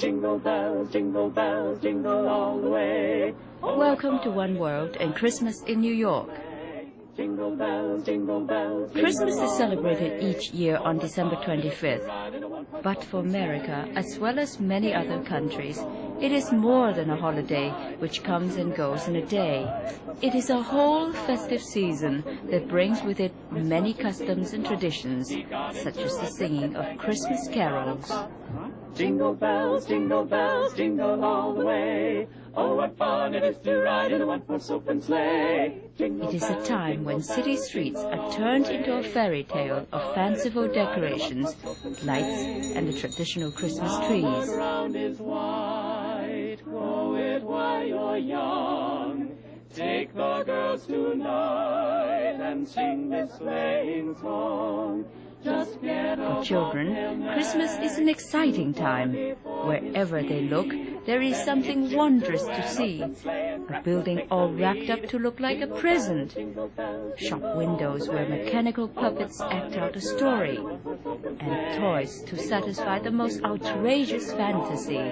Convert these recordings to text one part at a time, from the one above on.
jingle bells, jingle all the way. Welcome to One World and Christmas in New York. Jingle bells, jingle bells. Christmas is celebrated each year on December 25th. But for America, as well as many other countries, it is more than a holiday which comes and goes in a day. It is a whole festive season that brings with it many customs and traditions, such as the singing of Christmas carols. Jingle bells, jingle all the way. Oh, what fun it is to ride in a one-horse open sleigh. It is a time when city streets are turned into a fairy tale of fanciful decorations, lights, and the traditional Christmas trees. The ground is white, grow it while you're young. Take the girls tonight and sing this sleighing song. For children, Christmas is an exciting time. Wherever they look, there is something wondrous to see. A building all wrapped up to look like a present. Shop windows where mechanical puppets act out a story. And toys to satisfy the most outrageous fantasy.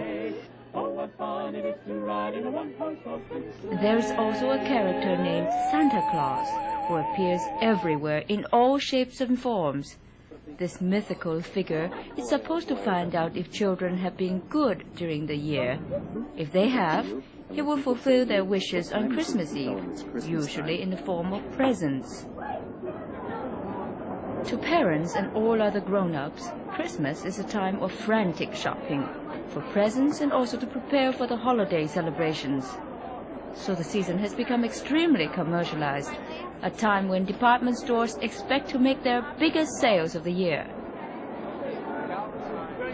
There is also a character named Santa Claus, who appears everywhere in all shapes and forms. This mythical figure is supposed to find out if children have been good during the year. If they have, he will fulfill their wishes on Christmas Eve, usually in the form of presents. To parents and all other grown-ups, Christmas is a time of frantic shopping, for presents and also to prepare for the holiday celebrations. So the season has become extremely commercialized, a time when department stores expect to make their biggest sales of the year.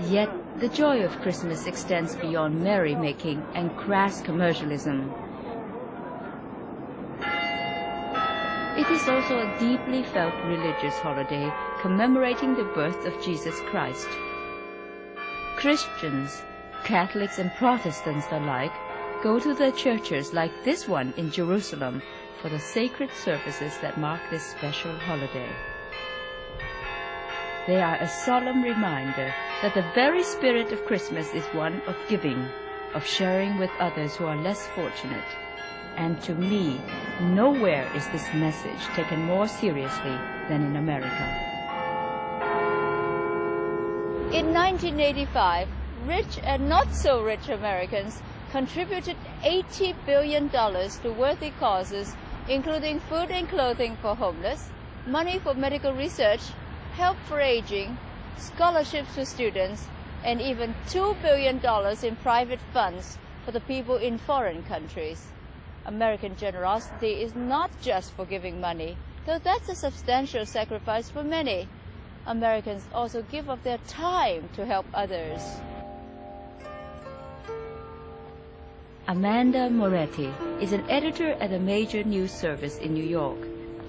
Yet the joy of Christmas extends beyond merrymaking and crass commercialism. It is also a deeply felt religious holiday commemorating the birth of Jesus Christ. Christians, Catholics and Protestants alike go to their churches like this one in Jerusalem for the sacred services that mark this special holiday. They are a solemn reminder that the very spirit of Christmas is one of giving, of sharing with others who are less fortunate. And to me, nowhere is this message taken more seriously than in America. In 1985, rich and not so rich Americans contributed $80 billion to worthy causes, including food and clothing for homeless, money for medical research, help for aging, scholarships for students, and even $2 billion in private funds for the people in foreign countries. American generosity is not just for giving money, though that's a substantial sacrifice for many. Americans also give of their time to help others. Amanda Moretti is an editor at a major news service in New York.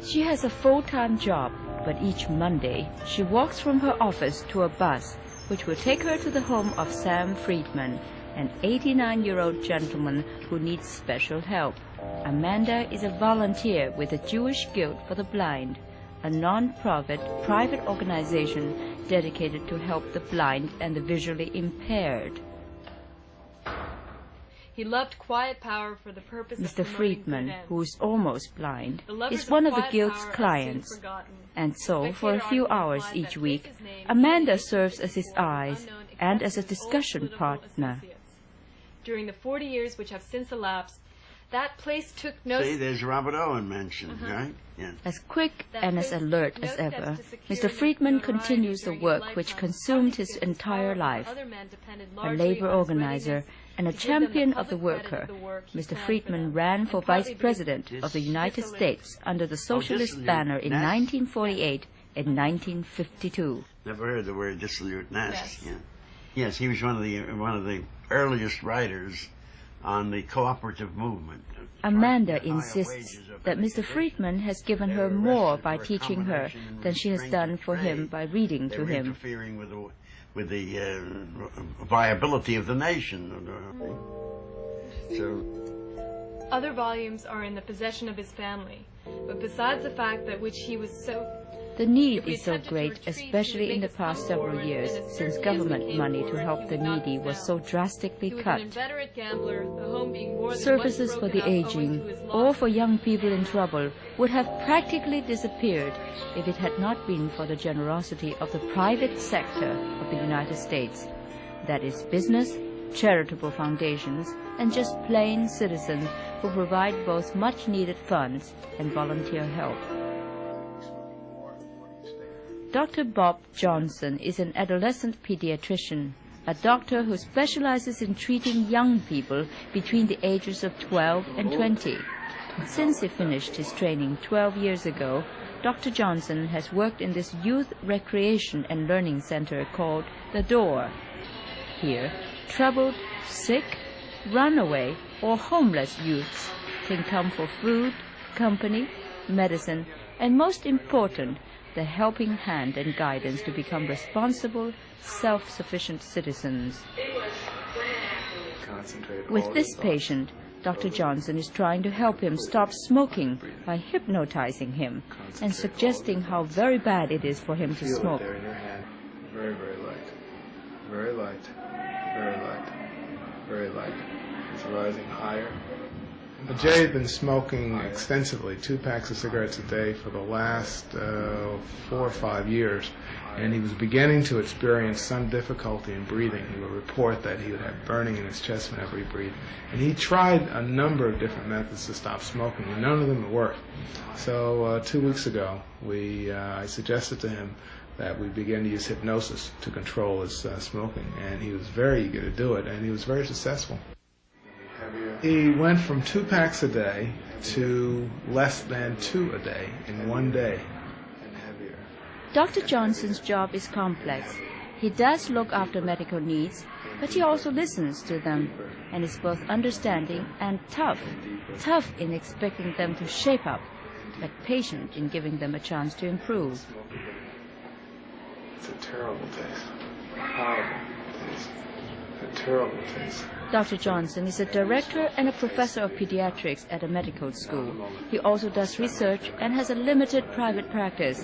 She has a full-time job, but each Monday she walks from her office to a bus which will take her to the home of Sam Friedman, an 89-year-old gentleman who needs special help. Amanda is a volunteer with the Jewish Guild for the Blind, a non-profit private organization dedicated to help the blind and the visually impaired. He loved quiet power for the purpose Mr. of Friedman, who is almost blind, is one of the Guild's clients, and so for a few hours each week, Amanda serves as his eyes and as a discussion partner. During the 40 years which have since elapsed, that place took no... See, there's Robert Owen mentioned, right? Yeah. As quick and as alert as ever, Mr. Friedman continues the work which consumed his entire life. A labor organizer and a champion of the worker, Mr. Friedman ran for vice president of the United States under the socialist banner in 1948 and 1952. Never heard the word dissolute nest. Yeah. Yes, he was one of the earliest writers on the cooperative movement. Amanda insists that Mr. Friedman has given her more by teaching her than she has done for him by reading to him. Interfering with the viability of the nation. So, other volumes are in the possession of his family, but besides the fact that which he was so The need is so great, especially in the past several years, since government money to help the needy was so drastically cut. Services for the aging or for young people in trouble would have practically disappeared if it had not been for the generosity of the private sector of the United States. That is business, charitable foundations, and just plain citizens who provide both much-needed funds and volunteer help. Dr. Bob Johnson is an adolescent pediatrician, a doctor who specializes in treating young people between the ages of 12 and 20. Since he finished his training 12 years ago, Dr. Johnson has worked in this youth recreation and learning center called The Door. Here, troubled, sick, runaway, or homeless youths can come for food, company, medicine, and most important, the helping hand and guidance to become responsible, self-sufficient citizens. With this patient, Dr. Johnson is trying to help him stop smoking by hypnotizing him and suggesting how very bad it is for him to smoke. Very, very light. Very light. Very light. Very light. It's rising higher. Jay had been smoking extensively, 2 packs of cigarettes a day for the last 4 or 5 years, and he was beginning to experience some difficulty in breathing. He would report that he would have burning in his chest whenever he breathed. And he tried a number of different methods to stop smoking, and none of them worked. So 2 weeks ago, I suggested to him that we begin to use hypnosis to control his smoking, and he was very eager to do it, and he was very successful. He went from 2 packs a day to less than 2 a day in 1 day. Dr. Johnson's job is complex. He does look after medical needs, but he also listens to them and is both understanding and tough. Tough in expecting them to shape up, but patient in giving them a chance to improve. It's a terrible taste. Horrible taste. A terrible taste. Dr. Johnson is a director and a professor of pediatrics at a medical school. He also does research and has a limited private practice.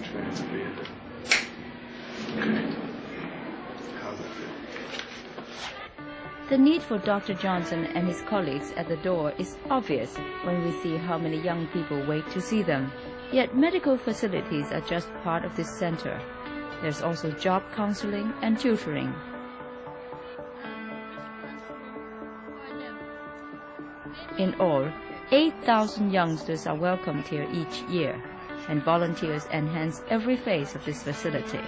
The need for Dr. Johnson and his colleagues at The Door is obvious when we see how many young people wait to see them. Yet medical facilities are just part of this center. There's also job counseling and tutoring. In all, 8,000 youngsters are welcomed here each year, and volunteers enhance every phase of this facility.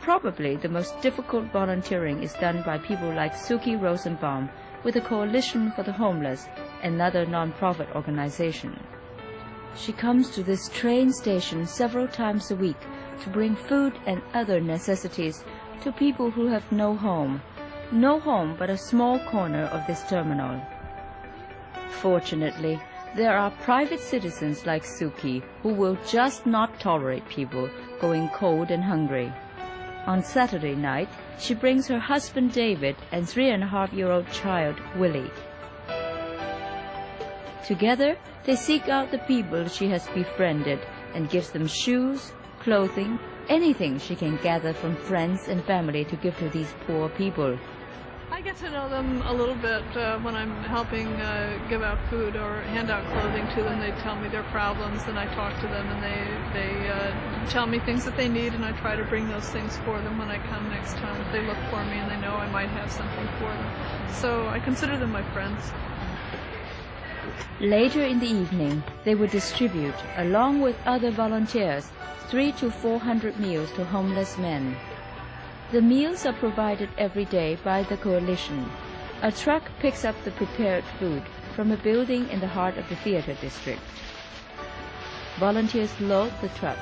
Probably the most difficult volunteering is done by people like Suki Rosenbaum with the Coalition for the Homeless, another non-profit organization. She comes to this train station several times a week to bring food and other necessities to people who have no home but a small corner of this terminal. Fortunately, there are private citizens like Suki who will just not tolerate people going cold and hungry. On Saturday night, she brings her husband David and 3.5-year-old child Willie. Together, they seek out the people she has befriended and gives them shoes, clothing, anything she can gather from friends and family to give to these poor people. I get to know them a little bit when I'm helping give out food or hand out clothing to them. They tell me their problems and I talk to them, and they tell me things that they need, and I try to bring those things for them when I come next time. If they look for me and they know I might have something for them. So I consider them my friends. Later in the evening, they would distribute, along with other volunteers, 300 to 400 meals to homeless men. The meals are provided every day by the coalition. A truck picks up the prepared food from a building in the heart of the theater district. Volunteers load the truck.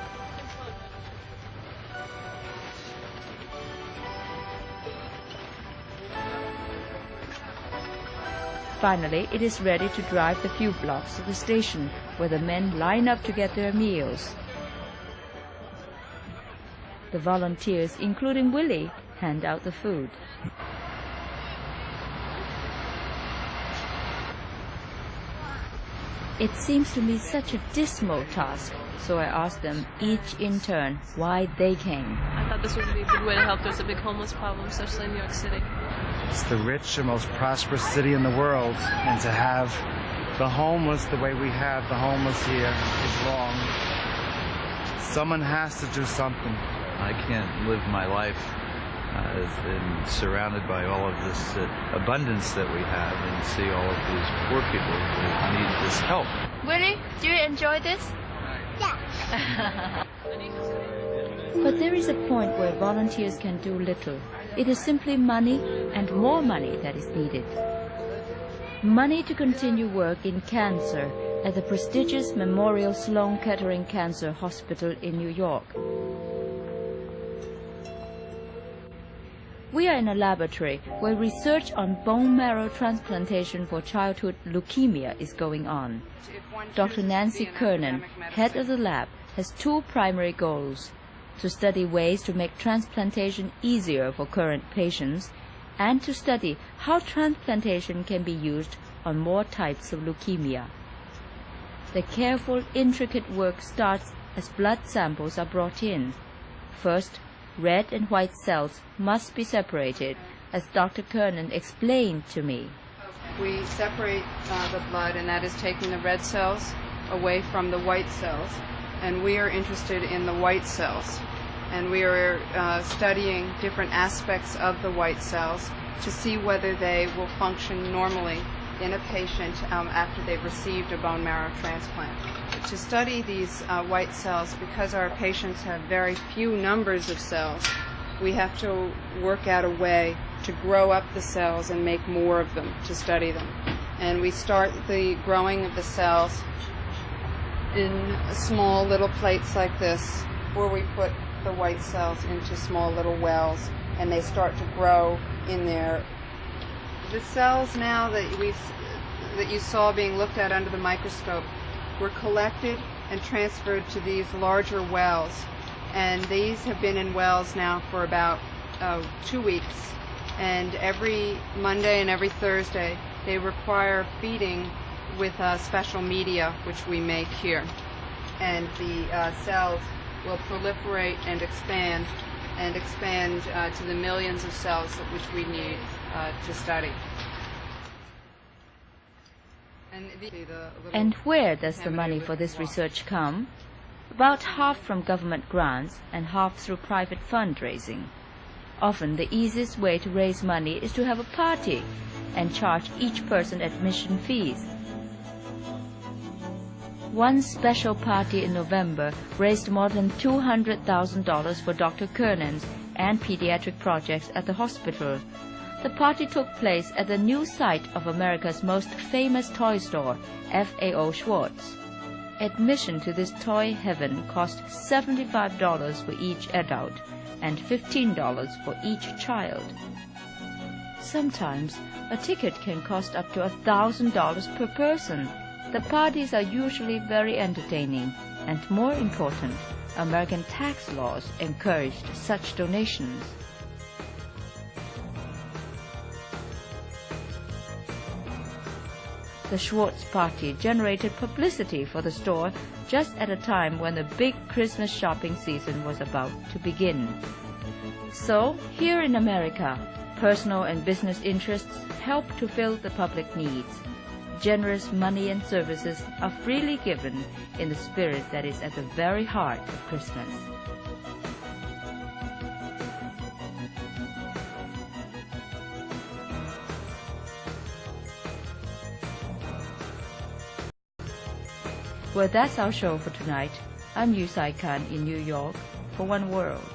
Finally, it is ready to drive the few blocks to the station, where the men line up to get their meals. The volunteers, including Willie, hand out the food. It seems to me such a dismal task, so I asked them each in turn why they came. I thought this would be a good way to help. There's a big homeless problem, especially in New York City. It's the rich and most prosperous city in the world, and to have the homeless the way we have the homeless here is wrong. Someone has to do something. I can't live my life surrounded by all of this abundance that we have and see all of these poor people who need this help. Willie, do you enjoy this? Yeah. But there is a point where volunteers can do little. It is simply money and more money that is needed. Money to continue work in cancer at the prestigious Memorial Sloan Kettering Cancer Hospital in New York. We are in a laboratory where research on bone marrow transplantation for childhood leukemia is going on. Dr. Nancy Kernan, head of the lab, has two primary goals: to study ways to make transplantation easier for current patients, and to study how transplantation can be used on more types of leukemia. The careful, intricate work starts as blood samples are brought in. First, red and white cells must be separated, as Dr. Kernan explained to me. We separate the blood, and that is taking the red cells away from the white cells, and we are interested in the white cells. And we are studying different aspects of the white cells to see whether they will function normally in a patient after they've received a bone marrow transplant. To study these white cells, because our patients have very few numbers of cells, we have to work out a way to grow up the cells and make more of them to study them. And we start the growing of the cells in small little plates like this, where we put the white cells into small little wells, and they start to grow in there. The cells now that you saw being looked at under the microscope were collected and transferred to these larger wells, and these have been in wells now for about 2 weeks, and every Monday and every Thursday they require feeding with special media which we make here, and the cells will proliferate and expand to the millions of cells which we need to study. And where does the money for this research come? About half from government grants and half through private fundraising. Often the easiest way to raise money is to have a party and charge each person admission fees. One special party in November raised more than $200,000 for Dr. Kernan's and pediatric projects at the hospital. The party took place at the new site of America's most famous toy store, F.A.O. Schwartz. Admission to this toy heaven cost $75 for each adult and $15 for each child. Sometimes a ticket can cost up to $1,000 per person. The parties are usually very entertaining, and more important, American tax laws encouraged such donations. The Schwartz party generated publicity for the store just at a time when the big Christmas shopping season was about to begin. So, here in America, personal and business interests help to fill the public needs. Generous money and services are freely given in the spirit that is at the very heart of Christmas. Well, that's our show for tonight. I'm Yue-Sai Kan in New York for One World.